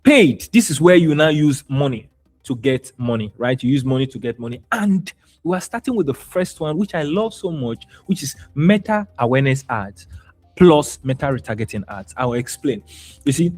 Paid, this is where you now use money to get money, right? You use money to get money. And we are starting with the first one, which I love so much, which is meta awareness ads plus meta retargeting ads. I will explain. You see,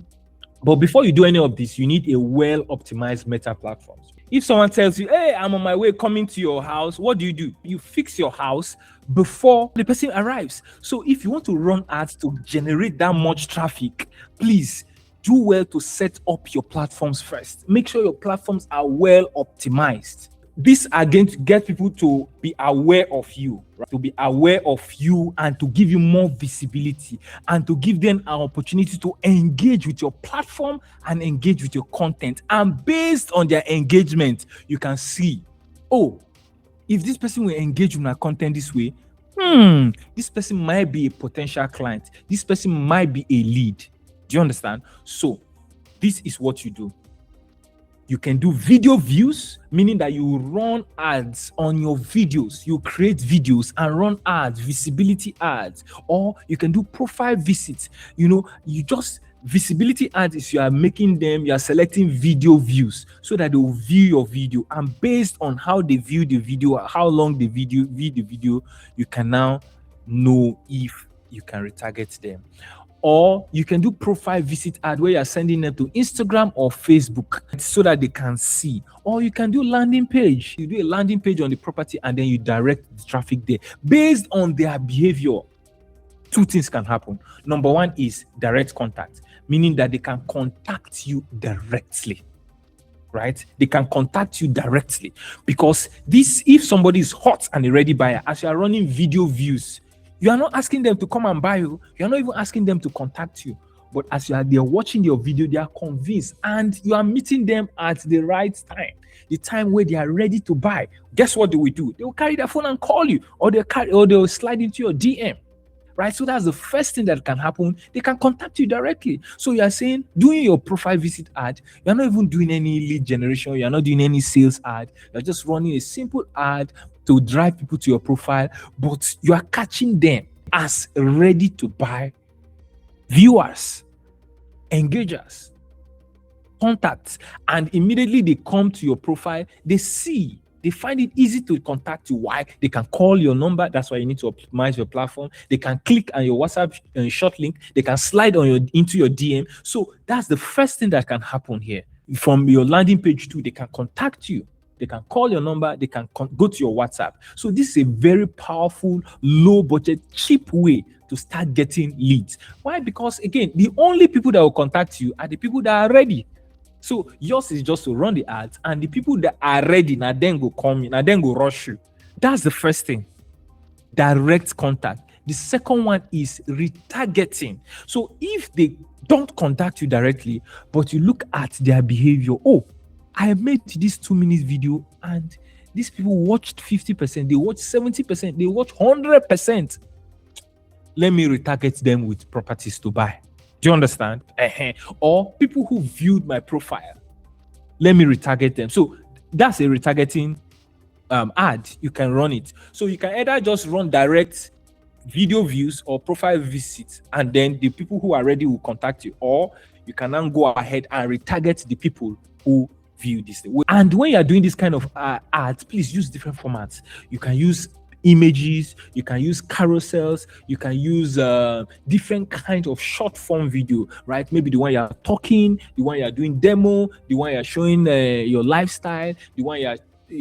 but before you do any of this, you need a well-optimized meta platform. If someone tells you, hey, I'm on my way coming to your house, what do? You fix your house before the person arrives. So if you want to run ads to generate that much traffic, please do well to set up your platforms first. Make sure your platforms are well optimized. These are going to get people to be aware of you, right? To be aware of you and to give you more visibility and to give them an opportunity to engage with your platform and engage with your content. And based on their engagement, you can see, oh, if this person will engage with my content this way, this person might be a potential client. This person might be a lead. Do you understand? So this is what you do. You can do video views, meaning that you run ads on your videos. You create videos and run ads, visibility ads, or you can do profile visits. Visibility ads is you are selecting video views so that they will view your video. And based on how they view the video, how long they view the video, you can now know if you can retarget them. Or you can do profile visit ad where you're sending them to Instagram or Facebook so that they can see. Or you can do landing page. You do a landing page on the property and then you direct the traffic there. Based on their behavior, two things can happen. Number one is direct contact, meaning that they can contact you directly. Right? They can contact you directly. Because if somebody is hot and a ready buyer, as you are running video views, you are not asking them to come and buy you. You are not even asking them to contact you. But as they're watching your video, they are convinced and you are meeting them at the right time, the time where they are ready to buy. Guess what they will do? They will carry their phone and call you, or they'll slide into your DM. Right? So that's the first thing that can happen. They can contact you directly. So you are saying, doing your profile visit ad, you're not even doing any lead generation, you're not doing any sales ad, you're just running a simple ad to drive people to your profile, but you are catching them as ready to buy viewers, engagers, contacts, and immediately they come to your profile, they find it easy to contact you. Why? They can call your number. That's why you need to optimize your platform. They can click on your WhatsApp short link. They can slide into your DM. So that's the first thing that can happen here. From your landing page too, they can contact you. They can call your number. They can go to your WhatsApp. So this is a very powerful, low budget, cheap way to start getting leads. Why? Because again, the only people that will contact you are the people that are ready. So yours is just to run the ads, and the people that are ready now then go come in, now then go rush you. That's the first thing. Direct contact. The second one is retargeting. So if they don't contact you directly, but you look at their behavior, oh, I made this 2-minute video and these people watched 50%, they watched 70%, they watched 100%. Let me retarget them with properties to buy. Do you understand? Or people who viewed my profile, let me retarget them. So that's a retargeting ad. You can run it. So you can either just run direct video views or profile visits, and then the people who are ready will contact you. Or you can now go ahead and retarget the people who view this. And when you are doing this kind of ads, please use different formats. You can use images, you can use carousels, you can use different kinds of short form video, right? Maybe the one you are talking, the one you are doing demo, the one you are showing your lifestyle, the one you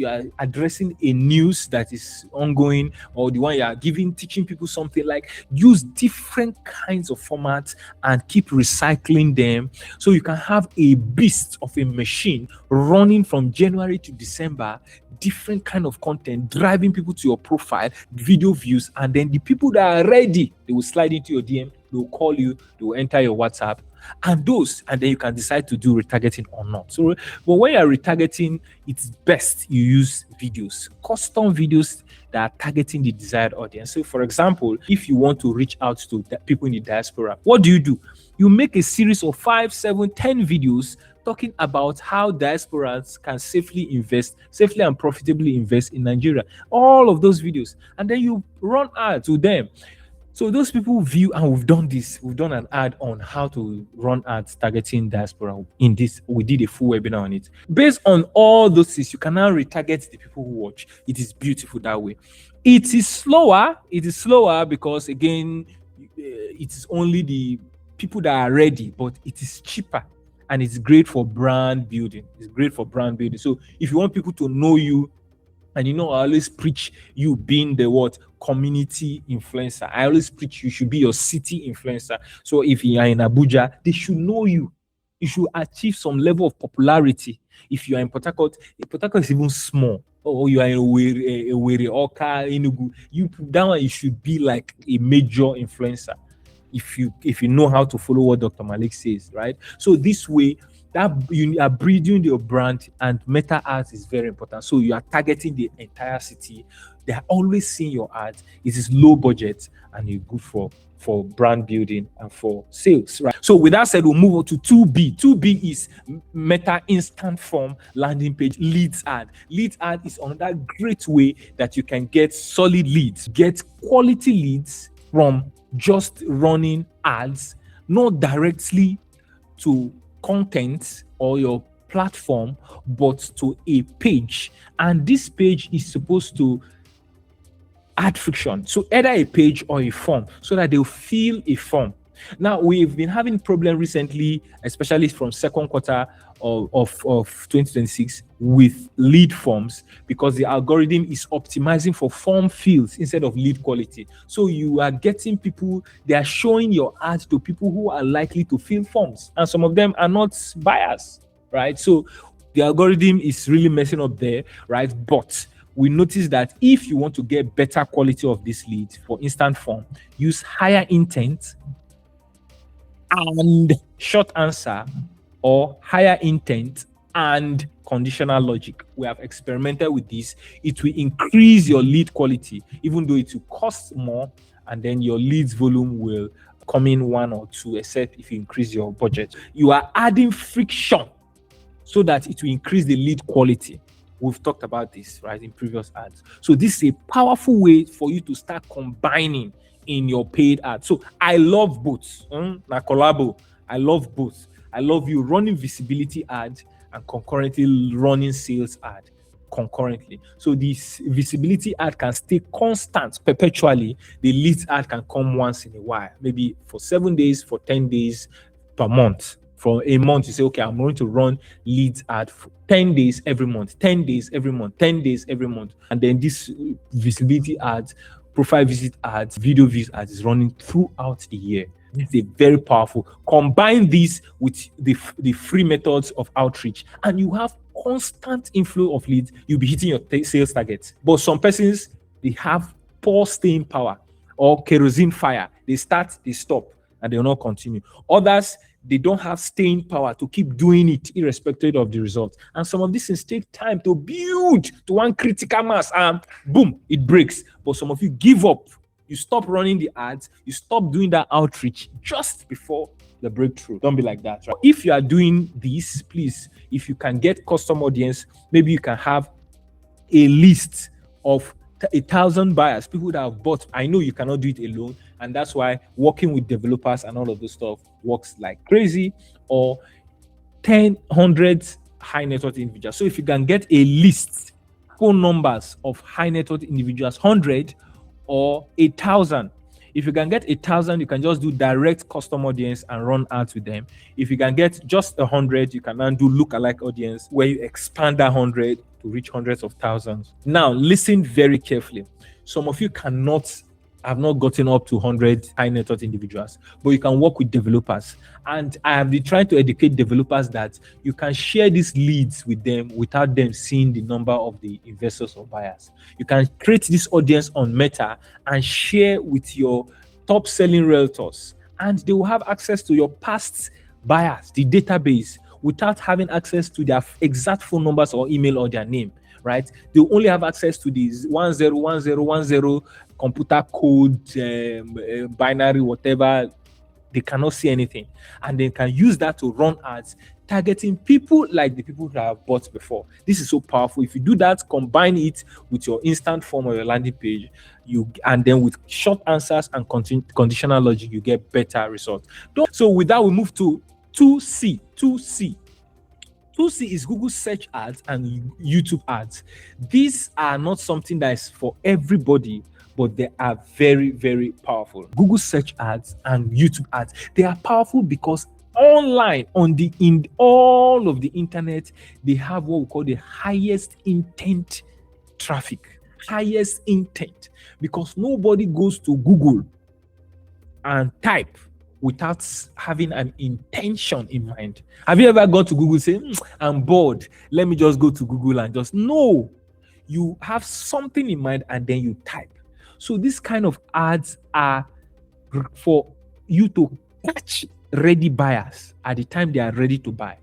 are addressing a news that is ongoing, or the one you are teaching people something. Like, use different kinds of formats and keep recycling them so you can have a beast of a machine running from January to December, different kind of content, driving people to your profile, video views, and then the people that are ready, they will slide into your DM, they will call you, they will enter your WhatsApp, and then you can decide to do retargeting or not. So, but when you're retargeting, it's best you use videos, custom videos that are targeting the desired audience. So, for example, if you want to reach out to people in the diaspora, what do? You make a series of 5, 7, 10 videos talking about how diasporans can safely and profitably invest in Nigeria. All of those videos, and then you run ads to them. So those people view, and we've done this. We've done an ad on how to run ads targeting diaspora. In this, we did a full webinar on it. Based on all those things, you can now retarget the people who watch. It is beautiful that way. It is slower. It is slower because, again, it is only the people that are ready, but it is cheaper and it's great for brand building. It's great for brand building. So if you want people to know you, and I always preach you being the community influencer. I always preach you should be your city influencer. So if you are in Abuja, they should know you. You should achieve some level of popularity. If you are in Port Harcourt is even small. Or you are in Owerri, Oka, Enugu. That one, you should be like a major influencer. If you know how to follow what Dr. Malik says, right? So this way, that you are breeding your brand, and meta ads is very important. So you are targeting the entire city. They are always seeing your ads. It is low budget and you're good for brand building and for sales, right? So with that said, we'll move on to 2B. 2B is meta instant form landing page leads ad. Leads ad is another great way that you can get solid leads, get quality leads from just running ads, not directly to content or your platform, but to a page. And this page is supposed to add friction. So either a page or a form, so that they'll fill a form. Now, we've been having problem recently, especially from second quarter of 2026 with lead forms, because the algorithm is optimizing for form fields instead of lead quality. So you are getting people, they are showing your ads to people who are likely to fill forms, and some of them are not buyers, right? So the algorithm is really messing up there, right? But we notice that if you want to get better quality of this lead for instant form, use higher intent and short answer, or higher intent and conditional logic. We have experimented with this. It will increase your lead quality, even though it will cost more, and then your leads volume will come in 1 or 2, except if you increase your budget. You are adding friction so that it will increase the lead quality. We've talked about this, right, in previous ads. So this is a powerful way for you to start combining in your paid ads. So I love both. Na collabo. I love both. I love you running visibility ad and concurrently running sales ad concurrently. So this visibility ad can stay constant perpetually. The leads ad can come once in a while, maybe for 7 days, for 10 days per month. For a month, you say, okay, I'm going to run leads ad for 10 days every month, 10 days every month, 10 days every month. And then this visibility ads, profile visit ads, video views ads is running throughout the year. It's a very powerful. Combine this with the free methods of outreach, and you have constant inflow of leads. You'll be hitting your sales targets. But some persons, they have poor staying power or kerosene fire. They start, they stop, and they will not continue. Others, they don't have staying power to keep doing it irrespective of the result. And some of these things take time to build to one critical mass, and boom, it breaks. But some of you give up. You stop running the ads. You stop doing that outreach just before the breakthrough. Don't be like that, right? If you are doing this, please, if you can get custom audience, maybe you can have a list of 1,000 buyers, people that have bought. I know you cannot do it alone, and that's why working with developers and all of this stuff works like crazy. Or 100 high net worth individuals. So if you can get a list, phone numbers of high net worth individuals, 100 or 1,000. If you can get 1,000, you can just do direct custom audience and run ads with them. If you can get just 100, you can then do lookalike audience, where you expand that 100 to reach hundreds of thousands. Now, listen very carefully. Some of you have not gotten up to 100 high net worth individuals, but you can work with developers. And I have been trying to educate developers that you can share these leads with them without them seeing the number of the investors or buyers. You can create this audience on Meta and share with your top selling realtors, and they will have access to your past buyers, the database, without having access to their exact phone numbers or email or their name, right? They only have access to these 101010 computer code, binary, whatever They cannot see anything, and they can use that to run ads targeting people like the people that have bought before. This is so powerful. If you do that, combine it with your instant form or your landing page, and then with short answers and conditional logic, you get better results. So with that, we move to 2C. 2C is Google search ads and YouTube ads. These are not something that is for everybody, but they are very, very powerful. Google search ads and YouTube ads, they are powerful because online, in all of the internet, they have what we call the highest intent traffic. Highest intent, because nobody goes to Google and type without having an intention in mind. Have you ever gone to Google and say, I'm bored, let me just go to Google and just, no, you have something in mind and then you type. So this kind of ads are for you to catch ready buyers at the time they are ready to buy.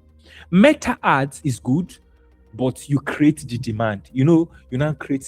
Meta ads is good, but you create the demand. You now create,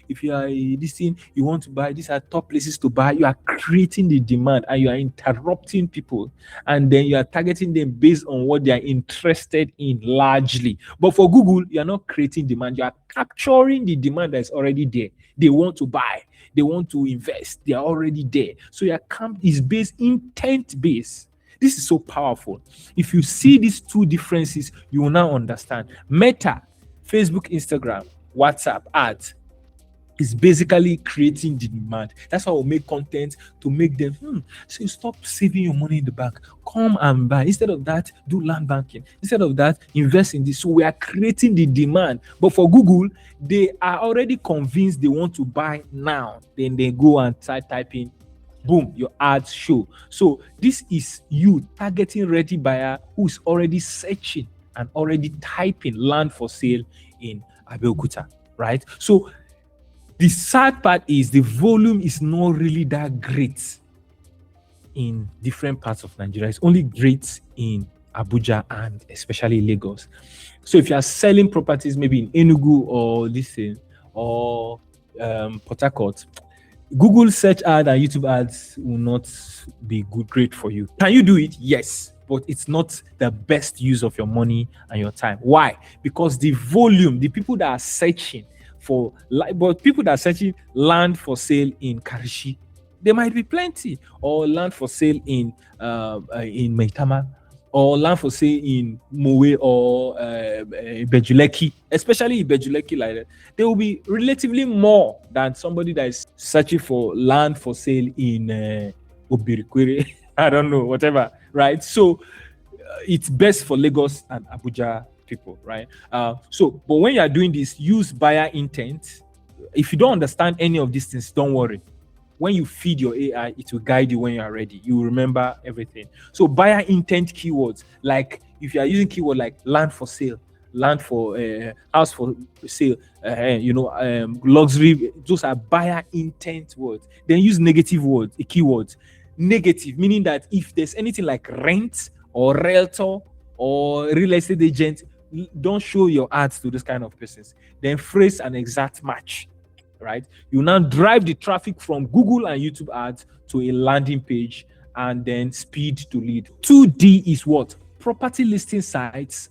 if you are this thing, you want to buy, these are top places to buy. You are creating the demand and you are interrupting people, and then you are targeting them based on what they are interested in largely. But for Google, you are not creating demand. You are capturing the demand that is already there. They want to buy, they want to invest, they are already there. So your camp is based intent based. This is so powerful. If you see these two differences, you will now understand. Meta, Facebook, Instagram, WhatsApp ads is basically creating the demand. That's why we'll make content to make them, so you stop saving your money in the bank. Come and buy. Instead of that, do land banking. Instead of that, invest in this. So we are creating the demand. But for Google, they are already convinced they want to buy now. Then they go and start typing, boom, your ads show. So this is you targeting ready buyer who is already searching and already typing land for sale in Abeokuta, right? So the sad part is the volume is not really that great in different parts of Nigeria. It's only great in Abuja and especially Lagos. So if you are selling properties maybe in Enugu or or Port Harcourt, Google search ad and YouTube ads will not be great for you. Can you do it? Yes, but it's not the best use of your money and your time. Why? Because the volume, the people that are searching but people that are searching land for sale in Karishi, there might be plenty, or land for sale in Maitama, or land for sale in Mowe or Bejuleki, especially Bejuleki like that. There will be relatively more than somebody that is searching for land for sale in Obirikwere, I don't know, whatever, right? So it's best for Lagos and Abuja people, right? But when you are doing this, use buyer intent. If you don't understand any of these things, don't worry. When you feed your AI, it will guide you when you are ready. You will remember everything. So buyer intent keywords, like if you are using keyword like land for sale, land for house for sale, luxury, those are buyer intent words. Then use negative words, keywords. Negative, meaning that if there's anything like rent or realtor or real estate agent, don't show your ads to this kind of persons. Then phrase an exact match, right? You now drive the traffic from Google and YouTube ads to a landing page and then speed to lead. 2D is what? Property listing sites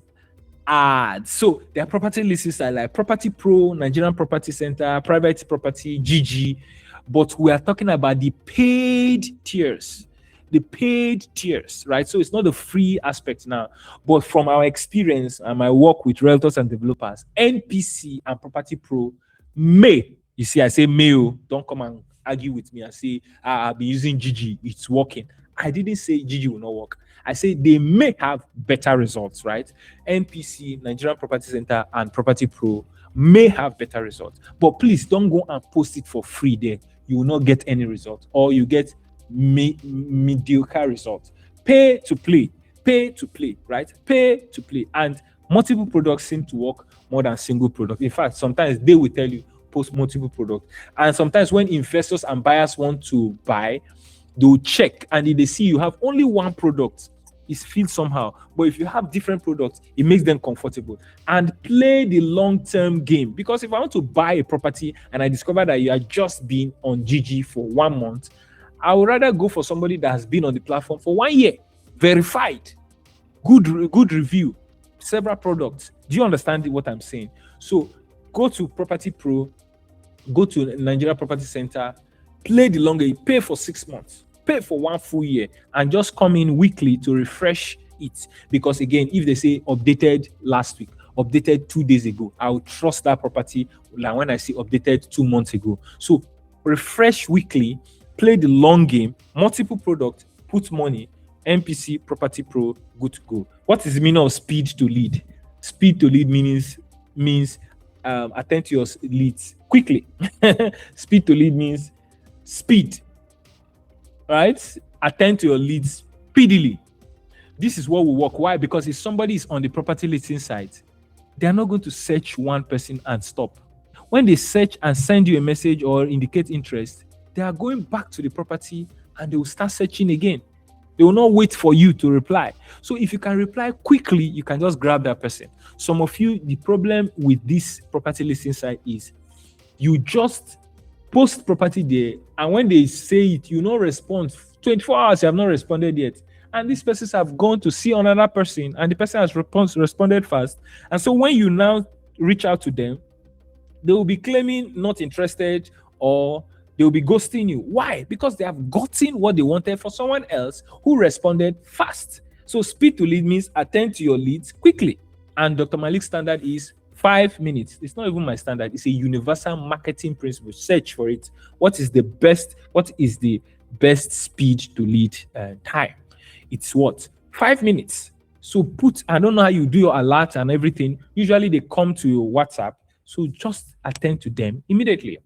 ads. So there are property listing sites like Property Pro, Nigerian Property Center, Private Property, GG. But we are talking about the paid tiers. The paid tiers, right? So it's not the free aspect now, but from our experience and my work with realtors and developers, NPC and Property Pro may, you see, I say may, don't come and argue with me and say, I'll be using GG, it's working. I didn't say GG will not work. I say they may have better results, right? NPC, Nigerian Property Center, and Property Pro may have better results, but please don't go and post it for free there. You will not get any result, or you get mediocre results. Pay to play, right? Pay to play. And multiple products seem to work more than single product. In fact, sometimes they will tell you post multiple products. And sometimes when investors and buyers want to buy, they'll check, and if they see you have only one product, it feels somehow. But if you have different products, it makes them comfortable. And play the long-term game. Because if I want to buy a property and I discover that you are just been on GG for 1 month, I would rather go for somebody that has been on the platform for 1 year, verified, good review, several products. Do you understand what I'm saying? So go to Property Pro, go to Nigeria Property Center, play the long game, pay for 6 months, pay for 1 full year, and just come in weekly to refresh it. Because again, if they say updated last week, updated 2 days ago, I will trust that property like when I see updated 2 months ago. So refresh weekly, play the long game, multiple products, put money. NPC Property Pro, good to go. What is the meaning of speed to lead? Speed to lead means attend to your leads quickly. Speed to lead means speed, right? Attend to your leads speedily. This is what will work. Why? Because if somebody is on the property listing site, they are not going to search one person and stop. When they search and send you a message or indicate interest, they are going back to the property and they will start searching again. They will not wait for you to reply. So if you can reply quickly, you can just grab that person. Some of you, the problem with this property listing site is you just post property there, and when they say it, you not respond. 24 hours, you have not responded yet. And these persons have gone to see another person, and the person has responded fast. And so when you now reach out to them, they will be claiming not interested, or they will be ghosting you. Why? Because they have gotten what they wanted from someone else who responded fast. So speed to lead means attend to your leads quickly. And Dr. Malik's standard is 5 minutes. It's not even my standard. It's a universal marketing principle. Search for it. What is the best speed to lead time? It's what? 5 minutes. So I don't know how you do your alert and everything. Usually they come to your WhatsApp. So just attend to them immediately.